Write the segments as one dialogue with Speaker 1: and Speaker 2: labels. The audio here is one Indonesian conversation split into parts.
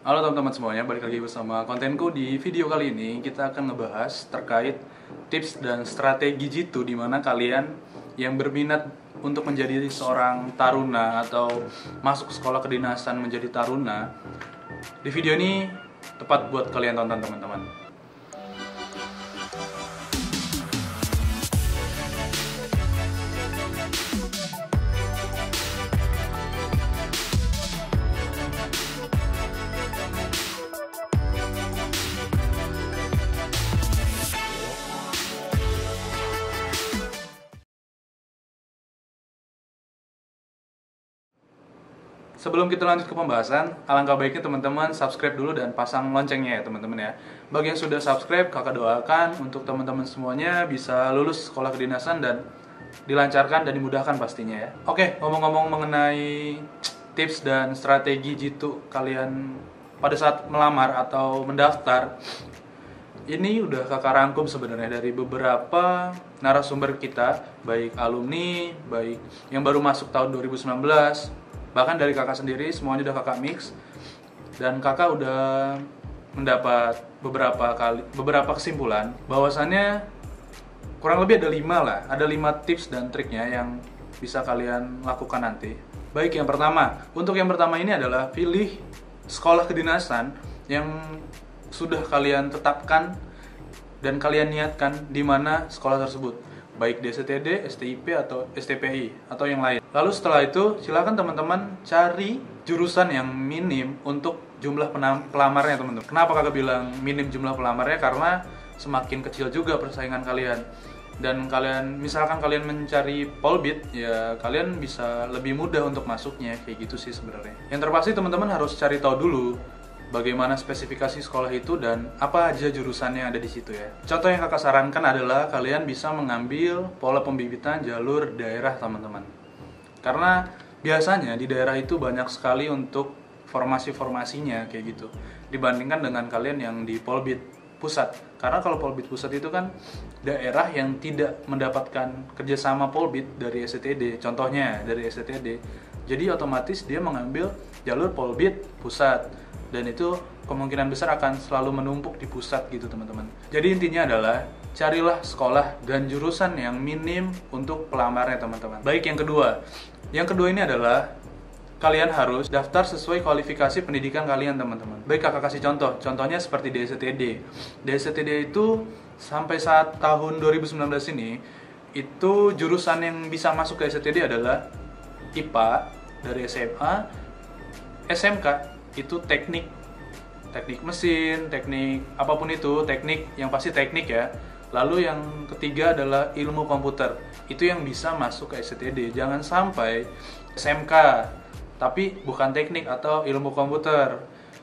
Speaker 1: Halo teman-teman semuanya, balik lagi bersama kontenku. Di video kali ini kita akan ngebahas terkait tips dan strategi jitu di mana kalian yang berminat untuk menjadi seorang taruna atau masuk sekolah kedinasan menjadi taruna. Di video ini tepat buat kalian tonton teman-teman. Sebelum kita lanjut ke pembahasan, alangkah baiknya teman-teman subscribe dulu dan pasang loncengnya ya teman-teman ya. Bagi yang sudah subscribe, kakak doakan untuk teman-teman semuanya bisa lulus sekolah kedinasan dan dilancarkan dan dimudahkan pastinya ya. Oke, ngomong-ngomong mengenai tips dan strategi jitu kalian pada saat melamar atau mendaftar, ini udah kakak rangkum sebenarnya dari beberapa narasumber kita, baik alumni, baik yang baru masuk tahun 2019, bahkan dari kakak sendiri, semuanya udah kakak mix. Dan kakak udah mendapat beberapa kesimpulan bahwasannya kurang lebih ada 5 lah, ada 5 tips dan triknya yang bisa kalian lakukan nanti. Baik, yang pertama, untuk yang pertama ini adalah pilih sekolah kedinasan yang sudah kalian tetapkan dan kalian niatkan di mana sekolah tersebut, baik di STD, STIP, atau STPI, atau yang lain. Lalu setelah itu, silakan teman-teman cari jurusan yang minim untuk jumlah pelamarnya teman-teman. Kenapa kakak bilang minim jumlah pelamarnya? Karena semakin kecil juga persaingan kalian. Dan misalkan kalian mencari polbid, ya kalian bisa lebih mudah untuk masuknya, kayak gitu sih sebenarnya. Yang terpasti teman-teman harus cari tahu dulu bagaimana spesifikasi sekolah itu dan apa aja jurusannya yang ada di situ ya. Contoh yang kakak sarankan adalah kalian bisa mengambil pola pembibitan jalur daerah teman-teman. Karena biasanya di daerah itu banyak sekali untuk formasi-formasinya kayak gitu, dibandingkan dengan kalian yang di polbid pusat. Karena kalau polbid pusat itu kan daerah yang tidak mendapatkan kerjasama polbid dari STD, contohnya dari STD. Jadi otomatis dia mengambil jalur polbid pusat, dan itu kemungkinan besar akan selalu menumpuk di pusat gitu teman-teman. Jadi intinya adalah carilah sekolah dan jurusan yang minim untuk pelamarnya teman-teman. Baik, yang kedua ini adalah kalian harus daftar sesuai kualifikasi pendidikan kalian teman-teman. Baik, kakak kasih contohnya seperti di STD. Di STD itu sampai saat tahun 2019 ini, itu jurusan yang bisa masuk ke STD adalah IPA dari SMA, SMK itu teknik mesin, teknik apapun itu, teknik yang pasti teknik ya. Lalu yang ketiga adalah ilmu komputer, itu yang bisa masuk ke STD. Jangan sampai SMK tapi bukan teknik atau ilmu komputer,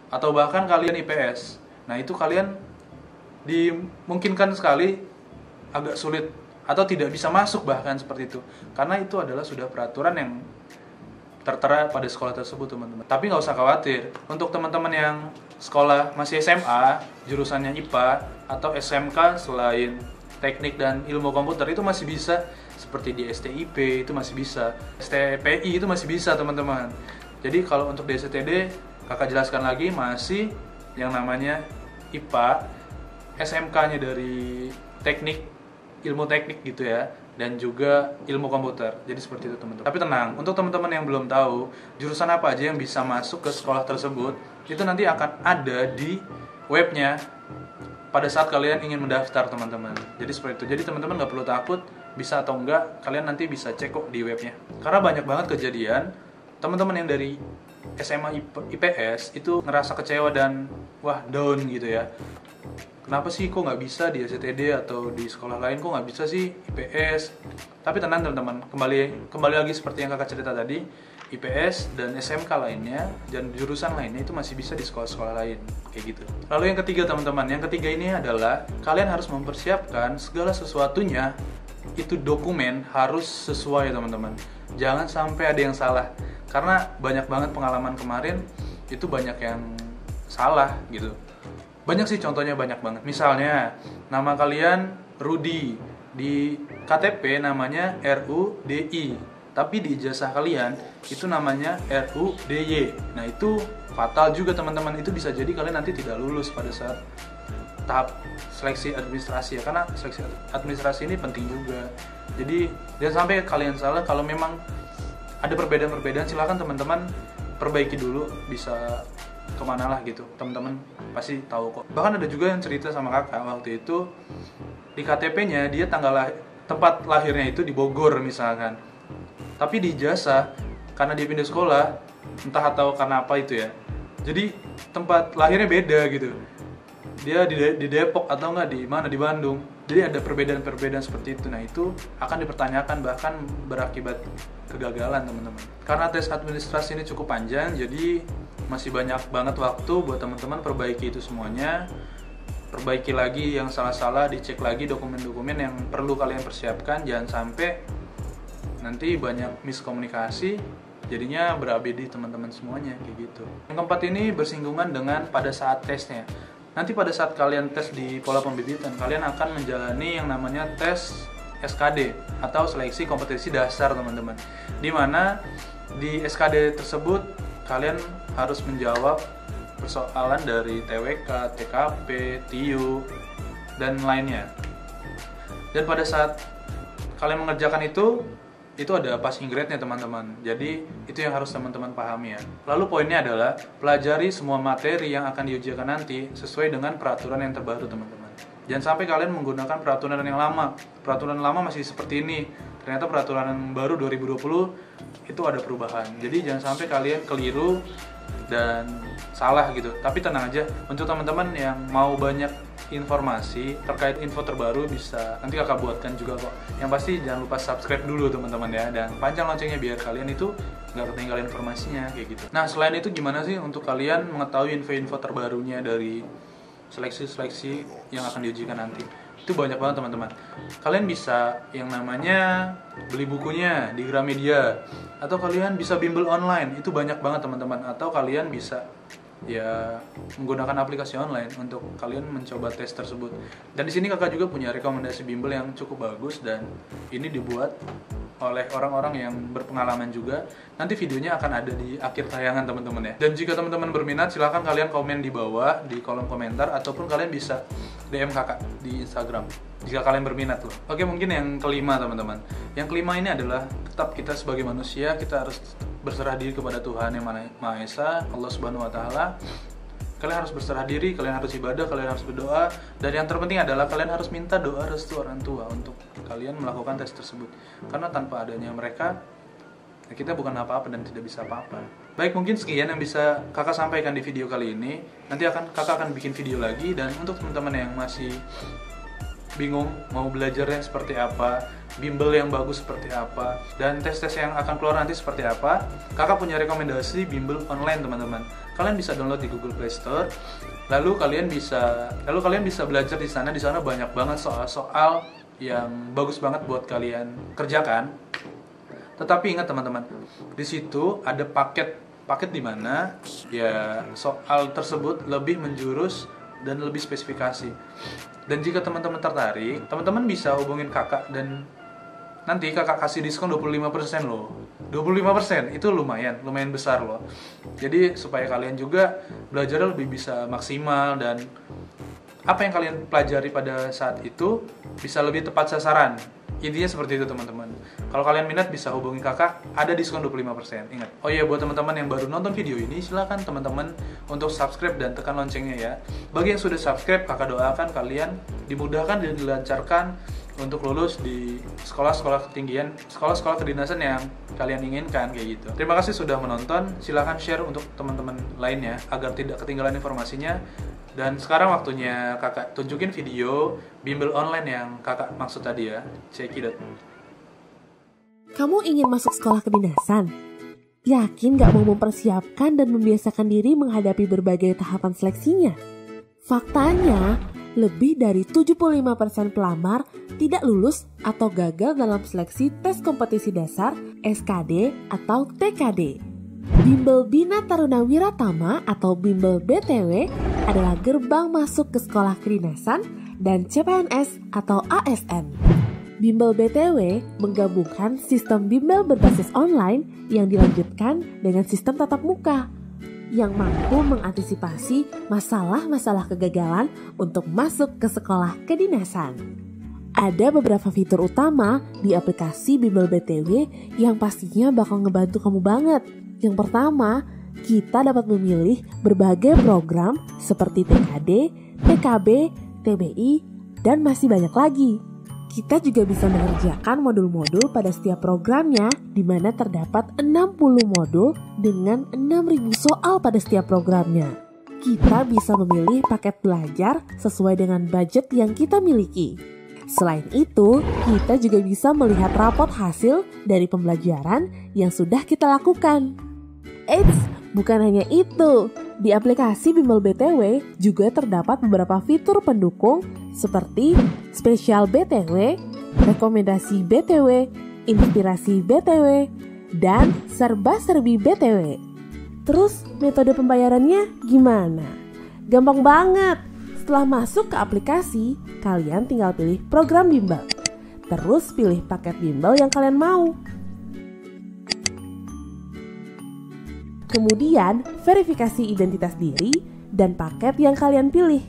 Speaker 1: atau bahkan kalian IPS. Nah itu kalian dimungkinkan sekali agak sulit atau tidak bisa masuk bahkan seperti itu, karena itu adalah sudah peraturan yang tertera pada sekolah tersebut teman-teman. Tapi nggak usah khawatir, untuk teman-teman yang sekolah masih SMA, jurusannya IPA, atau SMK selain teknik dan ilmu komputer itu masih bisa, seperti di STIP itu masih bisa, STPI itu masih bisa teman-teman. Jadi kalau untuk di STD, kakak jelaskan lagi masih yang namanya IPA, SMK-nya dari teknik, ilmu teknik gitu ya, dan juga ilmu komputer. Jadi seperti itu teman-teman. Tapi tenang, untuk teman-teman yang belum tahu jurusan apa aja yang bisa masuk ke sekolah tersebut, itu nanti akan ada di webnya pada saat kalian ingin mendaftar teman-teman. Jadi seperti itu. Jadi teman-teman nggak perlu takut bisa atau enggak, kalian nanti bisa cek kok di webnya. Karena banyak banget kejadian teman-teman yang dari SMA IPS itu ngerasa kecewa dan wah down gitu ya. Kenapa sih kok nggak bisa di STD atau di sekolah lain, kok nggak bisa sih IPS? Tapi tenang teman-teman, kembali lagi seperti yang kakak cerita tadi, IPS dan SMK lainnya dan jurusan lainnya itu masih bisa di sekolah-sekolah lain kayak gitu. Lalu yang ketiga teman-teman, yang ketiga ini adalah kalian harus mempersiapkan segala sesuatunya, itu dokumen harus sesuai teman-teman. Jangan sampai ada yang salah, karena banyak banget pengalaman kemarin itu banyak yang salah gitu. Banyak sih contohnya, banyak banget. Misalnya nama kalian Rudi, di KTP namanya RUDI, tapi di ijazah kalian itu namanya RUDY. Nah itu fatal juga teman-teman. Itu bisa jadi kalian nanti tidak lulus pada saat tahap seleksi administrasi ya, karena seleksi administrasi ini penting juga. Jadi jangan sampai kalian salah. Kalau memang ada perbedaan-perbedaan, silakan teman-teman perbaiki dulu, bisa kemana lah gitu, teman-teman pasti tahu kok. Bahkan ada juga yang cerita sama kakak waktu itu, di KTP-nya dia tempat lahirnya itu di Bogor misalkan, tapi di ijazah karena dia pindah sekolah, entah atau karena apa itu ya, jadi tempat lahirnya beda gitu. Dia di Depok atau enggak di mana, di Bandung. Jadi ada perbedaan-perbedaan seperti itu. Nah, itu akan dipertanyakan, bahkan berakibat kegagalan teman-teman. Karena tes administrasi ini cukup panjang, jadi masih banyak banget waktu buat teman-teman perbaiki itu semuanya. Perbaiki lagi yang salah-salah, dicek lagi dokumen-dokumen yang perlu kalian persiapkan. Jangan sampai nanti banyak miskomunikasi, jadinya berabedi teman-teman semuanya kayak gitu. Yang keempat ini bersinggungan dengan pada saat tesnya. Nanti pada saat kalian tes di pola pembibitan, kalian akan menjalani yang namanya tes SKD atau seleksi kompetisi dasar teman-teman. Dimana di SKD tersebut kalian harus menjawab persoalan dari TWK, TKP, TIU, dan lainnya. Dan pada saat kalian mengerjakan itu ada passing grade-nya teman-teman. Jadi itu yang harus teman-teman pahami ya. Lalu poinnya adalah pelajari semua materi yang akan diujikan nanti sesuai dengan peraturan yang terbaru teman-teman. Jangan sampai kalian menggunakan peraturan yang lama. Peraturan lama masih seperti ini. Ternyata peraturan yang baru 2020 itu ada perubahan. Jadi jangan sampai kalian keliru dan salah gitu. Tapi tenang aja, untuk teman-teman yang mau banyak informasi terkait info terbaru bisa nanti kakak buatkan juga kok. Yang pasti jangan lupa subscribe dulu teman-teman ya, dan pancang loncengnya biar kalian itu nggak ketinggalan informasinya kayak gitu. Nah, selain itu gimana sih untuk kalian mengetahui info-info terbarunya dari seleksi-seleksi yang akan diujikan nanti? Itu banyak banget teman-teman. Kalian bisa yang namanya beli bukunya di Gramedia, atau kalian bisa bimbel online, itu banyak banget teman-teman. Atau kalian bisa ya menggunakan aplikasi online untuk kalian mencoba tes tersebut. Dan di sini kakak juga punya rekomendasi bimbel yang cukup bagus, dan ini dibuat oleh orang-orang yang berpengalaman juga. Nanti videonya akan ada di akhir tayangan teman-teman ya. Dan jika teman-teman berminat, silahkan kalian komen di bawah di kolom komentar, ataupun kalian bisa DM kakak di Instagram jika kalian berminat loh. Oke, mungkin yang kelima teman-teman. Yang kelima ini adalah tetap kita sebagai manusia, kita harus berserah diri kepada Tuhan yang Maha Esa, Allah Subhanahu wa Ta'ala. Kalian harus berserah diri, kalian harus ibadah, kalian harus berdoa, dan yang terpenting adalah kalian harus minta doa restu orang tua untuk kalian melakukan tes tersebut. Karena tanpa adanya mereka, ya kita bukan apa-apa dan tidak bisa apa-apa. Baik, mungkin sekian yang bisa kakak sampaikan di video kali ini. Nanti kakak akan bikin video lagi, dan untuk teman-teman yang masih bingung mau belajarnya seperti apa, bimbel yang bagus seperti apa, dan tes-tes yang akan keluar nanti seperti apa, kakak punya rekomendasi bimbel online teman-teman. Kalian bisa download di Google Play Store. Lalu kalian bisa belajar di sana. Di sana banyak banget soal-soal yang bagus banget buat kalian kerjakan. Tetapi ingat teman-teman, di situ ada paket di mana ya soal tersebut lebih menjurus dan lebih spesifikasi. Dan jika teman-teman tertarik, teman-teman bisa hubungin kakak, dan nanti kakak kasih diskon 25% loh. 25% itu lumayan besar loh. Jadi supaya kalian juga belajar lebih bisa maksimal, dan apa yang kalian pelajari pada saat itu bisa lebih tepat sasaran. Intinya seperti itu teman-teman. Kalau kalian minat bisa hubungi kakak, ada diskon 25%. Ingat. Oh iya, buat teman-teman yang baru nonton video ini, silakan teman-teman untuk subscribe dan tekan loncengnya ya. Bagi yang sudah subscribe, kakak doakan kalian dimudahkan dan dilancarkan untuk lulus di sekolah-sekolah ketinggian, sekolah-sekolah kedinasan yang kalian inginkan kayak gitu. Terima kasih sudah menonton. Silakan share untuk teman-teman lainnya agar tidak ketinggalan informasinya. Dan sekarang waktunya kakak tunjukin video bimbel online yang kakak maksud tadi ya. Check it out.
Speaker 2: Kamu ingin masuk sekolah kedinasan? Yakin gak mau mempersiapkan dan membiasakan diri menghadapi berbagai tahapan seleksinya? Faktanya, lebih dari 75% pelamar tidak lulus atau gagal dalam seleksi tes kompetisi dasar, SKD, atau TKD. Bimbel Bina Taruna Wiratama atau Bimbel BTW adalah gerbang masuk ke sekolah kedinasan dan CPNS atau ASN. Bimbel BTW menggabungkan sistem bimbel berbasis online yang dilanjutkan dengan sistem tatap muka. yang mampu mengantisipasi masalah-masalah kegagalan untuk masuk ke sekolah kedinasan. Ada beberapa fitur utama di aplikasi Bimbel BTW yang pastinya bakal ngebantu kamu banget. Yang pertama, kita dapat memilih berbagai program seperti TKD, TKB, TBI, dan masih banyak lagi. Kita juga bisa mengerjakan modul-modul pada setiap programnya, di mana terdapat 60 modul dengan 6.000 soal pada setiap programnya. Kita bisa memilih paket belajar sesuai dengan budget yang kita miliki. Selain itu, kita juga bisa melihat rapot hasil dari pembelajaran yang sudah kita lakukan. Eits, bukan hanya itu. Di aplikasi Bimbel BTW juga terdapat beberapa fitur pendukung seperti spesial BTW, rekomendasi BTW, inspirasi BTW, dan serba-serbi BTW. Terus metode pembayarannya gimana? Gampang banget. Setelah masuk ke aplikasi, kalian tinggal pilih program bimbel. Terus pilih paket bimbel yang kalian mau. Kemudian verifikasi identitas diri dan paket yang kalian pilih.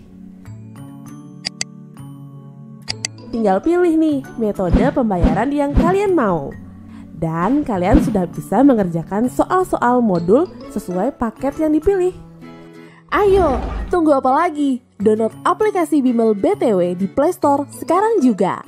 Speaker 2: Tinggal pilih nih metode pembayaran yang kalian mau. Dan kalian sudah bisa mengerjakan soal-soal modul sesuai paket yang dipilih. Ayo, tunggu apa lagi? Download aplikasi Bimbel BTW di Play Store sekarang juga.